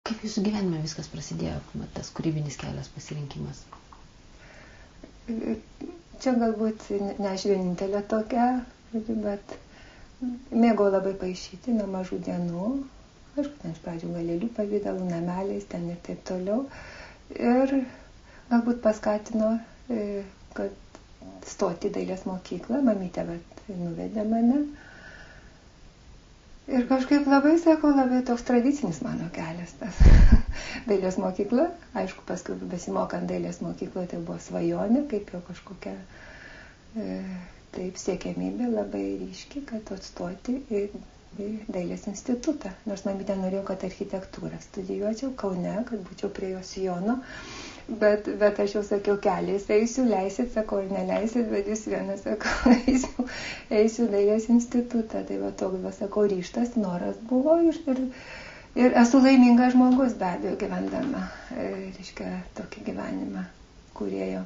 Kaip jūsų gyvenime viskas prasidėjo, tas kūrybinis kelias, pasirinkimas? Čia galbūt ne aš vienintelė tokia, bet mėgau labai paišyti nuo mažų dienų. Aišku, ten iš pradžių galėlių pavidalų, nameliais ten ir taip toliau. Ir galbūt paskatino, kad stoti į dailės mokyklą. Mamytė nuvedė mane. Ir kažkaip labai toks tradicinis mano kelias tas dailės mokykla. Aišku, paskui besimokant dailės mokykloje tai buvo svajonė, kaip jau kažkokia taip siekiamybė labai ryški, kad atstoti į dailės institutą. Nors mamytė norėjo, kad architektūrą studijuočiau Kaune, kad būčiau prie jos Jono. Bet aš jau sakiau, keliais eisiu, leisit, sakau, ir neleisit, bet jūs vienas, sakau, eisiu dailės institutą. Tai va toks, sakau, ryžtas, noras buvo ir esu laimingas žmogus be abejo gyvendama, reiškia, tokį gyvenimą kūrėjo.